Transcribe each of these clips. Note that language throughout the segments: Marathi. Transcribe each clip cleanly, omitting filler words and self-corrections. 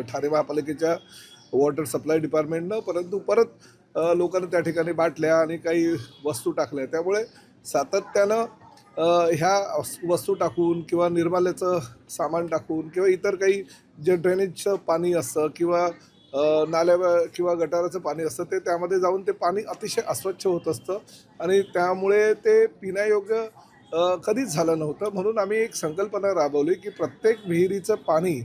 ठाणे महापालिकेच्या वॉटर सप्लाय डिपार्टमेंटनं, परंतु परत लोकांनी त्या ठिकाणी बाटल्या आणि काही वस्तू टाकल्या. त्यामुळे सातत्यानं ह्या वस्तू टाकून किंवा निर्माल्याचं सामान टाकून किंवा इतर काही जे ड्रेनेजचं पाणी असतं किंवा नाल्या किंवा गटाराचं पाणी असतं ते त्यामध्ये जाऊन ते पाणी अतिशय अस्वच्छ होत असतं आणि त्यामुळे ते पिण्यायोग्य कधीच झालं नव्हतं. म्हणून आम्ही एक संकल्पना राबवली की प्रत्येक विहिरीचं पाणी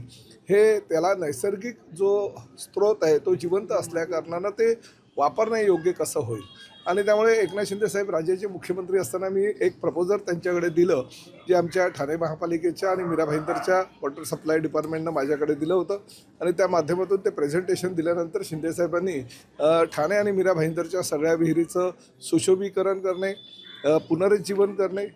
हे त्याला नैसर्गिक जो स्रोत आहे तो जिवंत असल्याकारणानं ते वापरण्यायोग्य कसं होईल. आणि त्यामुळे एकनाथ शिंदे साहेब राज्याचे मुख्यमंत्री असताना मी एक प्रपोजल त्यांच्याकडे दिलं, जे आमच्या ठाणे महापालिकेच्या आणि मीरा भाईंदरच्या वॉटर सप्लाय डिपार्टमेंटनं माझ्याकडे दिलं होतं. आणि त्या माध्यमातून ते प्रेझेंटेशन दिल्यानंतर शिंदे साहेबांनी ठाणे आणि मीरा भाईंदरच्या सगळ्या विहिरीचं सुशोभीकरण करणे, पुनरुज्जीवन करणे,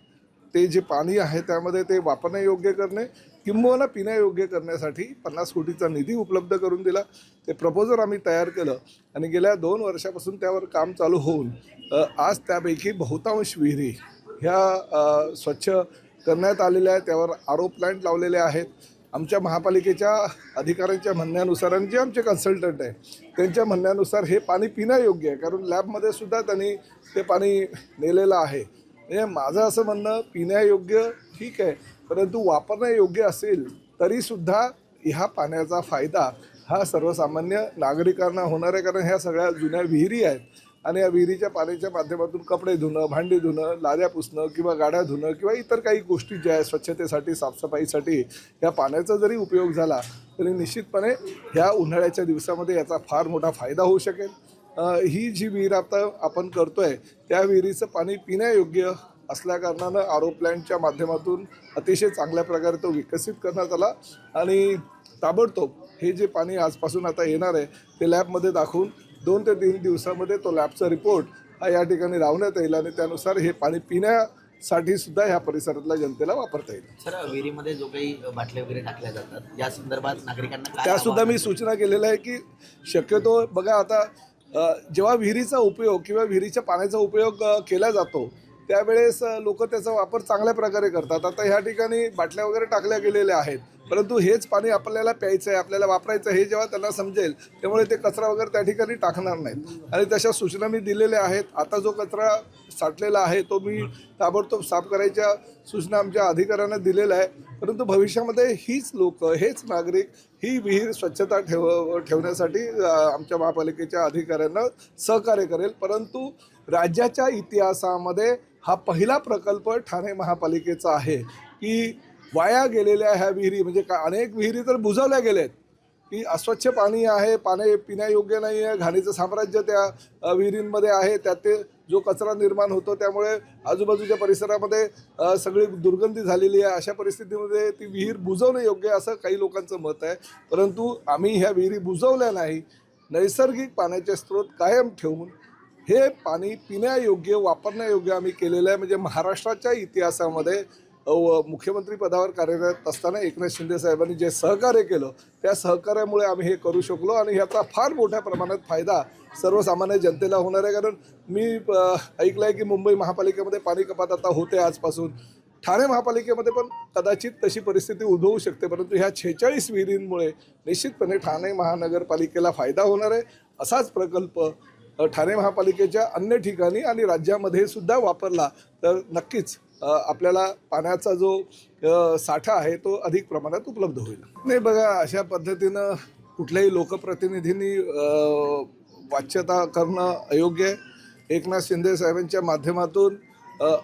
ते जे पाणी आहे त्यामध्ये ते वापरण्यायोग्य करणे किंबहुना पिण्यायोग्य करण्यासाठी 50 कोटीचा निधी उपलब्ध करून दिला. ते प्रपोजल आम्ही तयार केलं आणि गेल्या 2 वर्षापासून त्यावर काम चालू होऊन आज त्यापैकी बहुतांश विहिरी ह्या स्वच्छ करण्यात आलेल्या आहेत. त्यावर आरो प्लांट लावलेले आहेत. आमच्या महापालिकेच्या अधिकाऱ्यांच्या म्हणण्यानुसार आणि जे आमचे कन्सल्टंट आहे त्यांच्या म्हणण्यानुसार हे पाणी पिण्यायोग्य आहे, कारण लॅबमध्ये सुद्धा त्यांनी ते पाणी नेलेलं आहे. म्हणजे माझं असं म्हणणं, पिण्यायोग्य ठीक आहे, परंतु वापरण्यायोग्य असेल तरीसुद्धा ह्या पाण्याचा फायदा हा सर्वसामान्य नागरिकांना होणार आहे. कारण ह्या सगळ्या जुन्या विहिरी आहेत आणि या विहिरीच्या पाण्याच्या माध्यमातून कपडे धुणं, भांडी धुणं, लाद्या पुसणं किंवा गाड्या धुणं किंवा इतर काही गोष्टी ज्या आहेत स्वच्छतेसाठी, साफसफाईसाठी या पाण्याचा जरी उपयोग झाला तरी निश्चितपणे ह्या उन्हाळ्याच्या दिवसामध्ये याचा फार मोठा फायदा होऊ शकेल. ही जी विहीर आता आपण करतोय त्या विहिरीचं पाणी पिण्यायोग्य असल्याकारणानं आरो प्लॅन्टच्या माध्यमातून अतिशय चांगल्या प्रकारे तो विकसित करण्यात आला आणि ताबडतोब हे जे पाणी आजपासून आता येणार आहे ते लॅबमध्ये दाखवून 2 ते 3 दिवसामध्ये तो लॅबचा रिपोर्ट हा या ठिकाणी लावण्यात येईल आणि त्यानुसार हे पाणी पिण्यासाठी सुद्धा ह्या परिसरातल्या जनतेला वापरता येईल. सर, विहिरीमध्ये जो काही बाटल्या वगैरे टाकल्या जातात या संदर्भात नागरिकांना त्यासुद्धा मी सूचना केलेल्या आहे की शक्यतो बघा, आता जेव्हा विहिरीचा उपयोग किंवा विहिरीच्या पाण्याचा उपयोग केला जातो त्यावेळेस लोक त्याचा वापर चांगल्या प्रकारे करतात. आता ह्या ठिकाणी बाटल्या वगैरे टाकल्या गेलेल्या आहेत, परंतु हेच पाणी आपल्याला प्यायचं आहे, आपल्याला वापरायचं आहे हे जेव्हा त्यांना समजेल त्यामुळे ते कचरा वगैरे त्या ठिकाणी टाकणार नाहीत आणि तशा सूचना मी दिलेल्या आहेत. आता जो कचरा साठलेला आहे तो मी ताबडतोब साफ करायच्या सूचना आमच्या अधिकाऱ्यांना दिलेल्या आहे. परंतु भविष्यामध्ये हीच लोक, हेच नागरिक ही विहीर स्वच्छता ठेवण्यासाठी आमच्या महापालिकेच्या अधिकाऱ्यांना सहकार्य करेल. परंतु राज्याच्या इतिहासामध्ये हा पहिला प्रकल्प ठाणे महापालिकेचा आहे की वाया गेलेल्या ह्या विहिरी, म्हणजे अनेक विहिरी तर बुजवल्या गेल्यात की अस्वच्छ पाणी आहे, पाणी पिण्यायोग्य नाही आहे, घाणीचं साम्राज्य त्या विहिरींमध्ये आहे, त्यात ते जो कचरा निर्माण होतो त्यामुळे आजूबाजूच्या परिसरामध्ये सगळी दुर्गंधी झालेली आहे. अशा परिस्थितीमध्ये ती विहीर बुजवणं योग्य असं काही लोकांचं मत आहे. परंतु आम्ही ह्या विहिरी बुजवल्या नाही, नैसर्गिक पाण्याचे स्रोत कायम ठेवून हे पाणी पिण्यायोग्य, वापरण्यायोग्य आम्ही केलेलं आहे. म्हणजे महाराष्ट्राच्या इतिहासामध्ये मुख्यमंत्री पदावर कार्यरत असताना एकनाथ शिंदे साहेबांनी जे सहकार्य केलं त्या सहकार्यामुळे आम्ही हे करू शकलो आणि ह्याचा फार मोठ्या प्रमाणात फायदा सर्वसामान्य जनतेला होणार आहे. कारण मी ऐकलं आहे की मुंबई महापालिकेमध्ये पाणी कपात आता होते आजपासून. ठाणे महापालिकेमध्ये पण कदाचित तशी परिस्थिती उद्भवू शकते, परंतु ह्या 46 विहिरींमुळे निश्चितपणे ठाणे महानगरपालिकेला फायदा होणार आहे. असाच प्रकल्प ठाणे महापालिकेच्या अन्य ठिकाणी आणि राज्यामध्ये सुद्धा वापरला तर नक्कीच आपल्याला पाण्याचा जो साठा आहे तो अधिक प्रमाणात उपलब्ध होईल. नाही बघा, अशा पद्धतीनं कुठल्याही लोकप्रतिनिधींनी वाच्यता करणं अयोग्य आहे. एकनाथ शिंदे साहेबांच्या माध्यमातून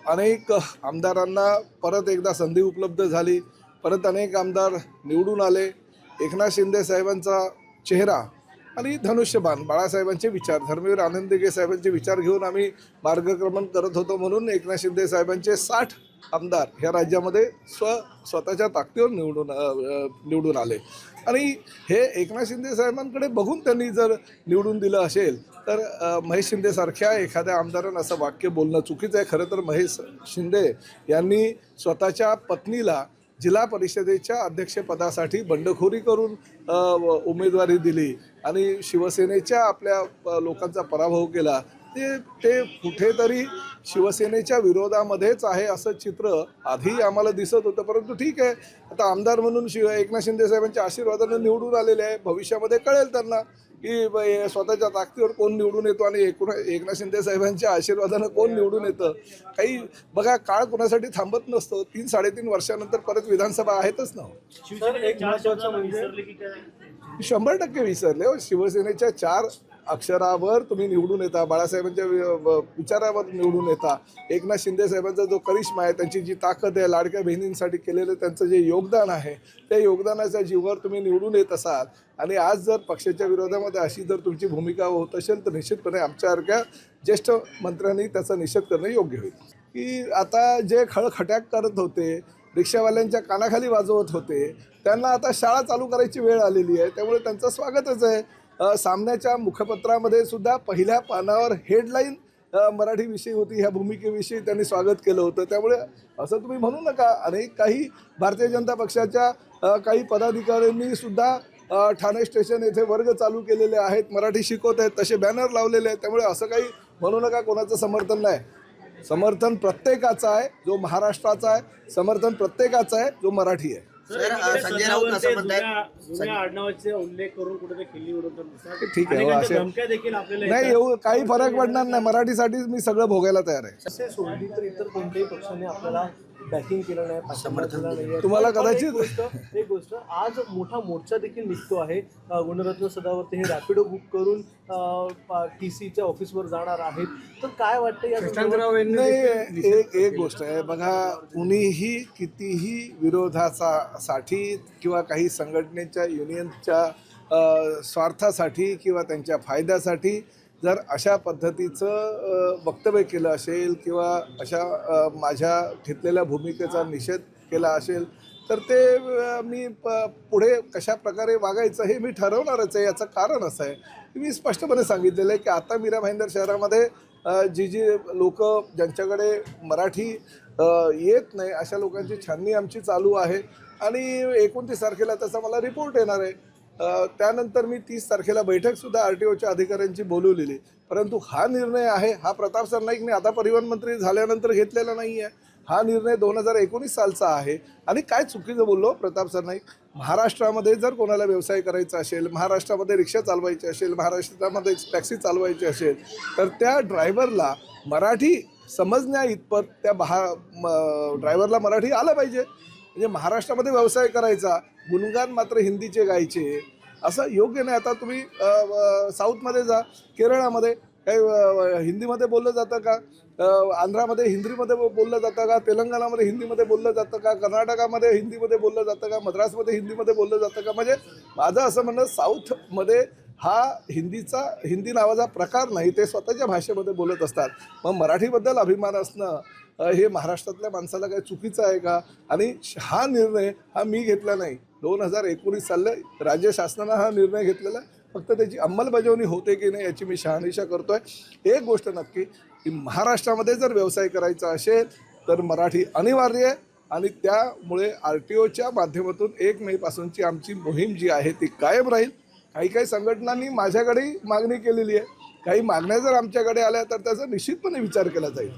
अनेक आमदारांना परत एकदा संधी उपलब्ध झाली, परत अनेक आमदार निवडून आले. एकनाथ शिंदे साहेबांचा चेहरा आणि धनुष्यबाण, बाळासाहेबांचे विचार, धर्मवीर आनंदगे साहेबांचे विचार घेऊन आम्ही मार्गक्रमण करत होतो. म्हणून एकनाथ शिंदे साहेबांचे 60 आमदार ह्या राज्यामध्ये स्वतःच्या ताकदीवर निवडून आले आणि हे एकनाथ शिंदे साहेबांकडे बघून त्यांनी जर निवडून दिलं असेल तर महेश शिंदेसारख्या एखाद्या आमदारानं असं वाक्य बोलणं चुकीचं आहे. खरं तर महेश शिंदे यांनी स्वतःच्या पत्नीला जिल्हा परिषदेच्या अध्यक्षपदासाठी बंडखोरी करून उमेदवारी दिली आणि शिवसेनेच्या आपल्या लोकांचा पराभव केला. ते कुठेतरी शिवसेनेच्या विरोधामध्येच आहे असं चित्र आधी आम्हाला दिसत होतं. परंतु ठीक आहे, आता आमदार म्हणून एकनाथ शिंदे साहेबांच्या आशीर्वादानं निवडून आलेले आहे. भविष्यामध्ये कळेल त्यांना की स्वतःच्या ताकदीवर कोण निवडून येतो आणि एकनाथ शिंदे साहेबांच्या आशीर्वादानं कोण निवडून येतं. काही बघा, काळ कोणासाठी थांबत नसतो. 3-3.5 वर्षानंतर परत विधानसभा आहेतच ना. 100% विसरले हो. शिवसेनेच्या 4 अक्षरावर तुम्ही निवडून येता, बाळासाहेबांच्या विचारावर निवडून येता. एकनाथ शिंदे साहेबांचा जो करिश्मा आहे, त्यांची जी ताकद आहे, लाडक्या बहिणींसाठी केलेलं त्यांचं जे योगदान आहे, त्या योगदानाच्या जीवावर तुम्ही निवडून येत असाल आणि आज जर पक्षाच्या विरोधामध्ये अशी जर तुमची भूमिका होत असेल तर निश्चितपणे आमच्यासारख्या ज्येष्ठ मंत्र्यांनी त्याचा निषेध करणं योग्य होईल. की आता जे खळखट्याक करत होते, रिक्षावाल्यांच्या कानाखाली वाजवत होते, त्यांना आता शाळा चालू करायची वेळ आलेली आहे. त्यामुळे त्यांचं स्वागतच आहे. सामन्याच्या मुखपत्रामध्ये सुद्धा पहिल्या पानावर हेडलाईन मराठीविषयी होती. ह्या भूमिकेविषयी त्यांनी स्वागत केलं होतं. त्यामुळे असं तुम्ही म्हणू नका. अनेक काही भारतीय जनता पक्षाच्या काही पदाधिकाऱ्यांनी सुद्धा ठाणे स्टेशन येथे वर्ग चालू केलेले आहेत, मराठी शिकवत आहेत, तसे बॅनर लावलेले आहेत. त्यामुळे असं काही म्हणू नका कोणाचं समर्थन नाही. समर्थन प्रत्येकाचं आहे जो महाराष्ट्राचा आहे, समर्थन प्रत्येकाचं आहे जो मराठी आहे. संजय राऊत असं म्हणतात, जुन्या आडनावाचे उल्लेख करून कुठे खिल्ली उडवतात. ठीक आहे, असे धमक्या देखील आपल्याला नाही, एवढं काही फरक पडणार नाही. मराठीसाठीच मी सगळं भोगायला तयार आहे. असे सोडली तर इतर कोणत्याही पक्षाने आपल्याला बॅकिंग केलं नाही, समर्थन नाही. तुम्हाला कदाचित एक गोष्ट आज मोठा मोर्चा देखील निघतो आहे. गुणरत्न सदावर्ते हे रॅपिडो बुक करून TCच्या ऑफिसवर जाणार आहेत. तर काय वाटतं या नाही, एक गोष्ट आहे बघा, कुणीही कितीही विरोधासाठी किंवा काही संघटनेच्या युनियनच्या स्वार्थासाठी किंवा त्यांच्या फायद्यासाठी जर अशा पद्धतीचं वक्तव्य केलं असेल किंवा अशा माझ्या घेतलेल्या भूमिकेचा निषेध केला असेल तर ते मी पुढे कशा प्रकारे वागायचं हे मी ठरवणारच आहे. याचं कारण असं आहे की मी स्पष्टपणे सांगितलेलं आहे की आता मीरा भाईंदर शहरामध्ये जी लोक ज्यांच्याकडे मराठी येत नाही अशा लोकांची छाननी आमची चालू आहे आणि 29 तारखेला त्याचा मला रिपोर्ट येणार आहे. त्यानंतर मी 30 तारखेला बैठकसुद्धा RTOच्या अधिकाऱ्यांची बोलवलेली. परंतु हा निर्णय आहे हा प्रताप सरनाईकने आता परिवहन मंत्री झाल्यानंतर घेतलेला नाही आहे. हा निर्णय 2019 सालचा आहे. आणि काय चुकीचं बोललो प्रताप सरनाईक, महाराष्ट्रामध्ये जर कोणाला व्यवसाय करायचा असेल, महाराष्ट्रामध्ये रिक्षा चालवायची असेल, महाराष्ट्रामध्ये टॅक्सी चालवायची असेल तर त्या ड्रायव्हरला मराठी समजण्या इतपत त्या ड्रायव्हरला मराठी आलं पाहिजे. म्हणजे महाराष्ट्रामध्ये व्यवसाय करायचा, गुणगान मात्र हिंदीचे गायचे असं योग्य नाही. आता तुम्ही साऊथमध्ये जा, केरळामध्ये काही हिंदीमध्ये बोललं जातं का, आंध्रामध्ये हिंदीमध्ये बोललं जातं का, तेलंगणामध्ये हिंदीमध्ये बोललं जातं का, कर्नाटकामध्ये हिंदीमध्ये बोललं जातं का, मद्रासमध्ये हिंदीमध्ये बोललं जातं का. म्हणजे माझं असं म्हणणं, साऊथमध्ये हा हिंदी नावाचा प्रकार नाही, ते स्वतःच्या भाषेमध्ये बोलत असतात. मग मराठीबद्दल अभिमान असणं हे महाराष्ट्रातल्या माणसाला काही चुकीचं आहे का. आणि हा निर्णय हा मी घेतला नाही, 2019 साली राज्य शासनानं हा निर्णय घेतलेला आहे. फक्त त्याची अंमलबजावणी होते की नाही याची मी शहानिशा करतो आहे. एक गोष्ट नक्की की महाराष्ट्रामध्ये जर व्यवसाय करायचा असेल तर मराठी अनिवार्य आहे आणि त्यामुळे RTOच्या माध्यमातून 1 मेपासूनची आमची मोहीम जी आहे ती कायम राहील. काही संघटनांनी माझ्याकडेही मागणी केलेली आहे. काही मागण्या जर आमच्याकडे आल्या तर त्याचा निश्चितपणे विचार केला जाईल.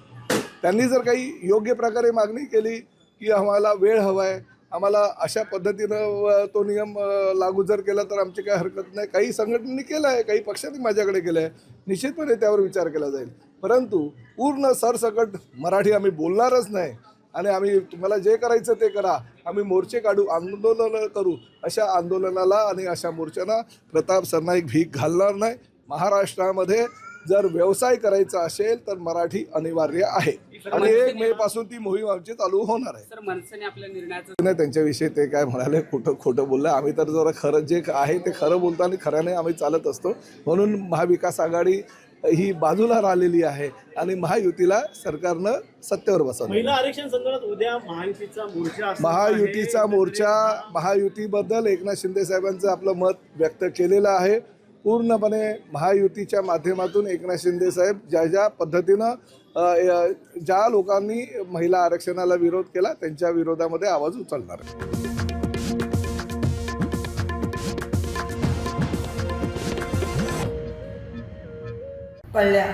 त्यांनी जर काही योग्य प्रकारे मागणी केली की आम्हाला वेळ हवा आहे, आम्हाला अशा पद्धतीनं तो नियम लागू जर केला तर आमची काही हरकत नाही. काही संघटनांनी केलं आहे, काही पक्षांनी माझ्याकडे केलं आहे, निश्चितपणे त्यावर विचार केला जाईल. परंतु पूर्ण सरसकट मराठी आम्ही बोलणारच नाही आणि आम्ही तुम्हाला जे करायचं ते करा, आम्ही मोर्चे काढू, आंदोलन करू, अशा आंदोलनाला आणि अशा मोर्चांना प्रताप सरनाईक भीक घालणार नाही. महाराष्ट्रामध्ये जर व्यवसाय करायचा असेल तर मराठी अनिवार्य आहे आणि 1 मेपासून ती मोहीम आमची चालू होणार आहे. सर, मनसेने आपल्या निर्णयाचं नाही, त्यांच्याविषयी ते काय म्हणाले, खोटं बोललं. आम्ही तर जरा खरं जे आहे ते खरं बोलतो आणि खऱ्याने आम्ही चालत असतो. म्हणून महाविकास आघाडी ही बाजूला राहिलेली आहे आणि महायुतीला सरकारनं सत्तेवर बसवलं. महिला आरक्षण संदर्भात उद्या महायुतीचा मोर्चा महायुतीबद्दल एकनाथ शिंदे साहेबांचं आपलं मत व्यक्त केलेलं आहे. पूर्णपणे महायुतीच्या माध्यमातून एकनाथ शिंदे साहेब ज्या पद्धतीनं ज्या लोकांनी महिला आरक्षणाला विरोध केला त्यांच्या विरोधामध्ये आवाज उचलणार आहे. कळल्या